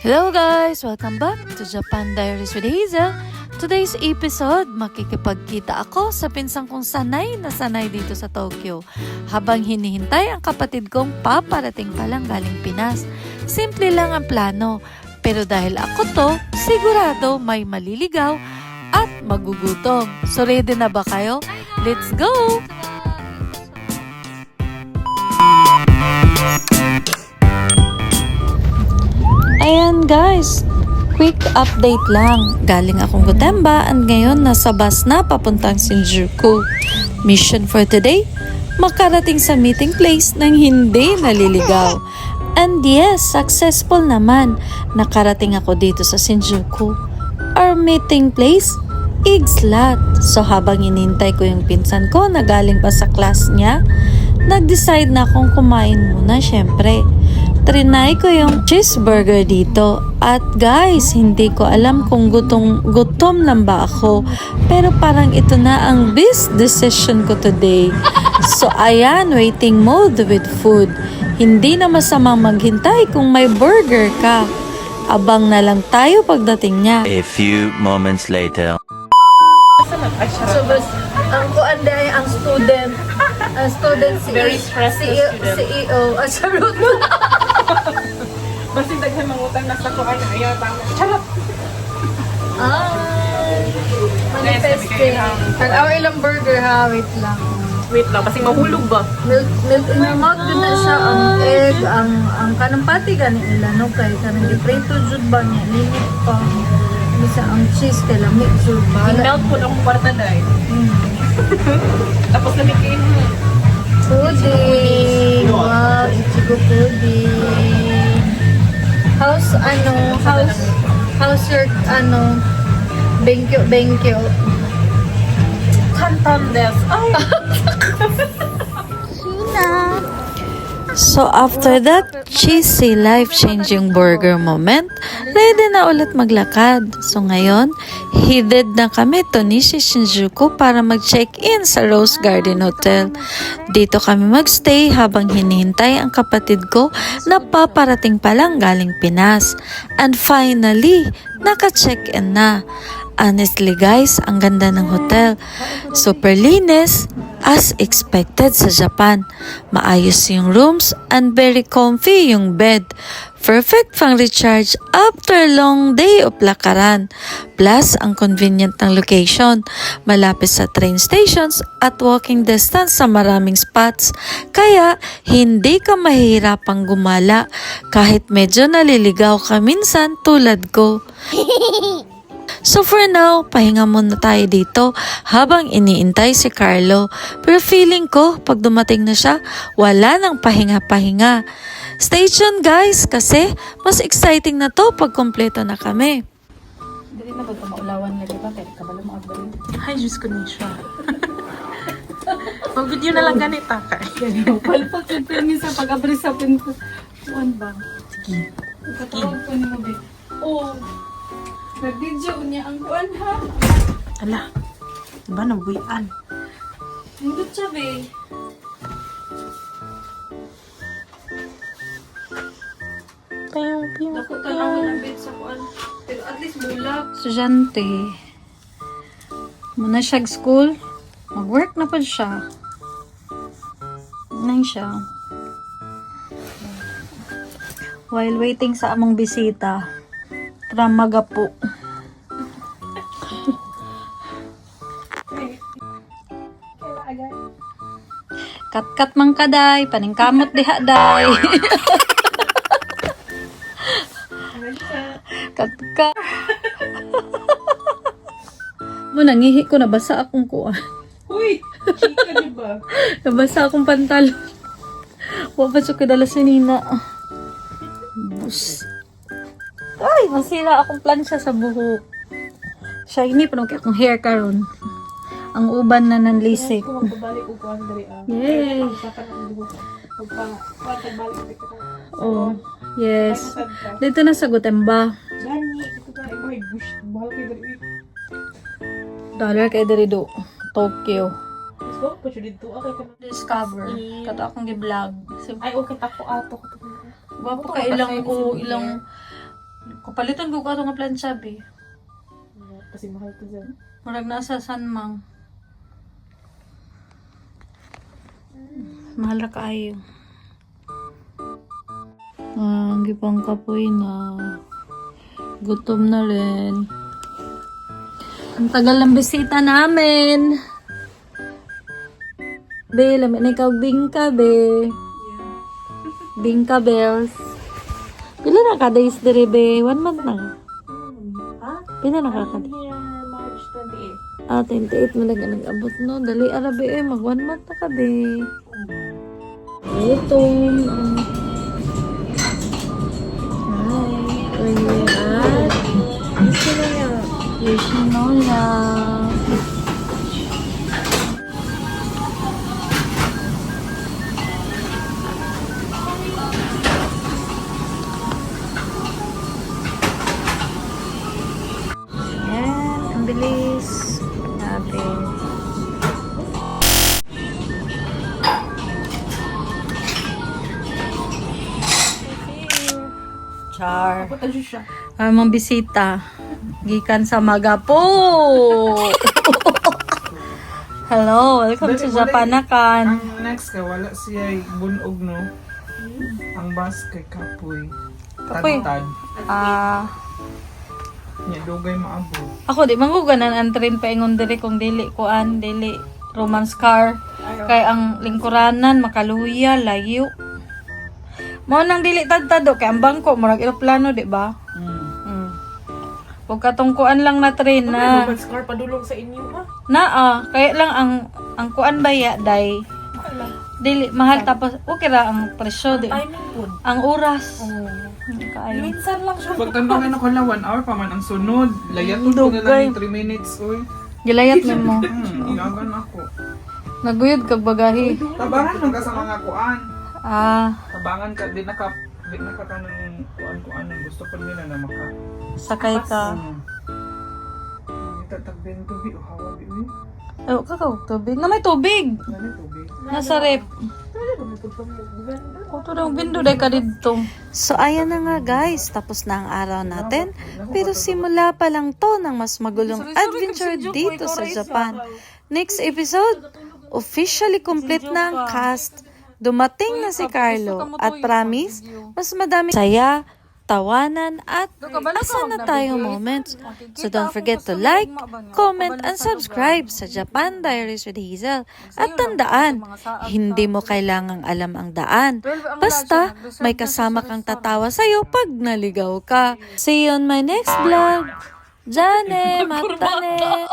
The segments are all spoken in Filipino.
Hello guys! Welcome back to Japan Diaries with Hazel. Today's episode, makikipagkita ako sa pinsang kong sanay na sanay dito sa Tokyo habang hinihintay ang kapatid kong paparating pa lang galing Pinas. Simple lang ang plano, pero dahil ako to, sigurado may maliligaw at magugutom. So ready na ba kayo? Let's go! Ayan guys, quick update lang. Galing akong Gotemba and ngayon nasa bus na papuntang Shinjuku. Mission for today, makarating sa meeting place nang hindi naliligaw. And yes, successful naman. Nakarating ako dito sa Shinjuku. Our meeting place, Igslat. So habang inintay ko yung pinsan ko na galing pa sa class niya, nag-decide na akong kumain muna syempre. Trinay ko yung cheeseburger dito. At guys, hindi ko alam kung gutom lang ba ako. Pero parang ito na ang best decision ko today. So ayan, waiting mode with food. Hindi na masamang maghintay kung may burger ka. Abang na lang tayo pagdating niya. A few moments later. So, ang kuan day ang student si Very stressed CEO, student. CEO charot. Basig daghan mangutang nasa kuan ayaw tama. Charot. Manifesting. Tag-awa ilang burger ha, wait lang. Wait lang, basig mahulog ba? Milk in your mouth din na siya, ang egg, ang kanang pati gani nila, no? Kay kanang giprito jud ba niya, limit pa. Bisa ang cheese kay lamig jud ba. Melt po ng kwarta dai. Tapos lamikin mo. Pudding! Wow, Ichigo pudding. How's your benkyo? Kantan des. Ay. So after that cheesy life-changing burger moment, ready na ulit maglakad. So ngayon, headed na kami to Nishi Shinjuku para mag-check-in sa Rose Garden Hotel. Dito kami magstay habang hinihintay ang kapatid ko na paparating pa lang galing Pinas. And finally, naka-check-in na. Honestly guys, ang ganda ng hotel. Super linis, as expected sa Japan. Maayos yung rooms and very comfy yung bed. Perfect pang recharge after long day of lakaran. Plus, ang convenient ng location. Malapit sa train stations at walking distance sa maraming spots. Kaya, hindi ka mahihirapang gumala kahit medyo naliligaw ka minsan tulad ko. So for now, pahinga muna tayo dito habang iniintay si Carlo. Pero feeling ko, pag dumating na siya, wala nang pahinga-pahinga. Stay tuned guys, kasi mas exciting na to pag kompleto na kami. Dili na ba ito maulawan lagi ba? Kaya kabalo mo agbalin. Ay, Diyos ko na siya. Mag-video na lang ganita ka. Palpak yung premisa pag-abri sa pinto. One bang? Sige. Katawag ko ni Mabi. Oo. Nag-video niya ang kuwan ha. Ala. Diba nabuyan? Hindot siya be. Ako tanaw ng bed sa kuwan. Pero at least bulag. Estudyante. Muna siya school. Mag-work na pa siya. Nang siya. While waiting sa among bisita. Tramaga po. Kat-kat mang kaday, paningkamot diha day. Kat-kat. Mo nangihi ko, nabasa akong kuha. Uy! Chika diba? Nabasa akong pantalon. Wapas ko kadala sa nina. Bus. Ay, masira akong plansya sa buhok. Shiny pa nung kaya akong hair karon. Ang uban na nanlisik. Kung magbabalik ko ang dari ah. Yay! Pagpapakan ang buhok. Pagpagbalik ka. Oh, yes. Dito na sa Gotemba. Gani, ito ka. Iba ay bush. Bahal kayo dari. Dollar kay diri do. Tokyo. Let's go. Pwede dito. Okay ka na. Discover. Kato akong gi-vlog. Ay, okay. Tako ato. Gwapo ka ilang Kapalitan ko ka ito nga plancha, be. Kasi mahal to dyan. Murag nasa Sanmang. Mahal na kaayo. Ang gipang kapoy na. Gutom na rin. Ang tagal ng bisita namin. Be, lamit na ikaw bingka, be. Bingka bells. Pila na ka days dire, be? 1 month na. Ha? Pila na ka ka? Here, March 28. 28 mo lang nag-abot, no? Dali, arabi, mag 1 month na ka, be. Gutom. Hi. Where you at? Yoshinoya. Ayan, ang bilis. Grabe. Char. Ako tayo siya. Mga bisita. Gikan sa Magapo. Hello, welcome to Japanakan. Ang next ka, wala siya bunog, no? Ang bus kay Kapoy. Kapoy? Tad-tad. Nya, dugay maabot. Ako, di mangguganan ang train pa ingon diri kung dili kuan, dili romance car. Kay ang lingkuranan, makaluya, layo. Mo nang dili tad-tado, kay ang bangko, murag eroplano, di ba? Huwag katungkuan lang na train na. Romance car padulong sa inyo, ha? Kaya lang ang kuan baya, day. Dili, mahal tapos, okay ra ang presyo, di. Timing po. Ang oras. Kaayo. Minsan lang siya. Pag tanungan ako na 1 hour pa man ang sunod. Layaton ko na Dugay. lang yung 3 minutes, oy. Gilayat mo mo. Inagan ako. Naguyod kag bagahi. Tabangan lang ka sa mga kuan. Tabangan ka, di naka ka ng kuan-kuan ang gusto pa nila na maka. Sakay ka. Itatagben ko, bi, o hawa, bi, uy. Oh, kakao, tubig. Na may tubig. Nani tubig. Nasa rep. Ito daw, bindo day ka dito. So, ayan na nga guys. Tapos na ang araw natin. Pero simula pa lang to ng mas magulong adventure dito sa Japan. Next episode, officially complete na ang cast. Dumating na si Carlo. At promise, mas madami saya, tawanan, at asa na tayong moments. So don't forget to like, comment, and subscribe sa Japan Diaries with Hazel. At tandaan, hindi mo kailangang alam ang daan. Basta, may kasama kang tatawa sa'yo pag naligaw ka. See you on my next vlog. Jane, matane.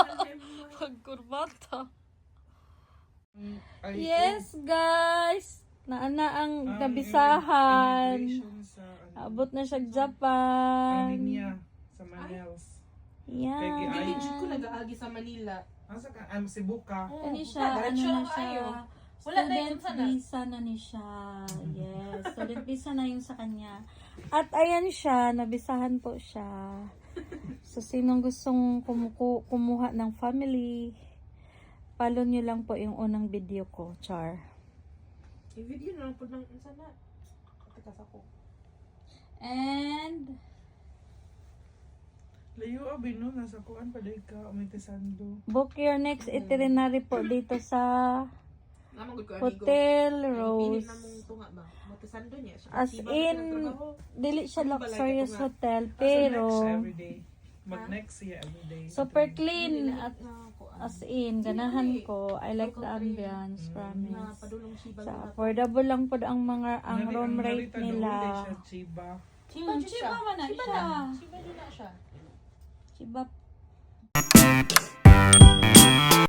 Pagkurbata. Yes, guys. Naana ang kabisahan. Abot na siya Japan. Niya sa Manels. Yan. Village ko nag-aagi sa Manila. Asa ka? Cebu ka. Ano siya? Ano na siya? Wala na yung Student visa na ni siya. Yes. Student visa na yung sa kanya. At ayan siya. Nabisahan po siya. So, sinong gustong kumuha ng family, follow nyo lang po yung unang video ko. Char. I-video na lang po ng sana. Katikas ako. And Layo abi no, nasa kuan pa day ka, umitisando. book your next itinerary po dito sa Namang ko Hotel Pili Rose. na mong tunga ba? Motisando niya. As in, dili siya luxurious hotel, Next pero everyday. Mag-next siya everyday. super clean. At as in, ganahan ko. I like the ambience, promise. Padulong siba. So, affordable lang po ang room rate nila. Chiba. Chiba man na siya. Chiba. Chiba din na siya. Chiba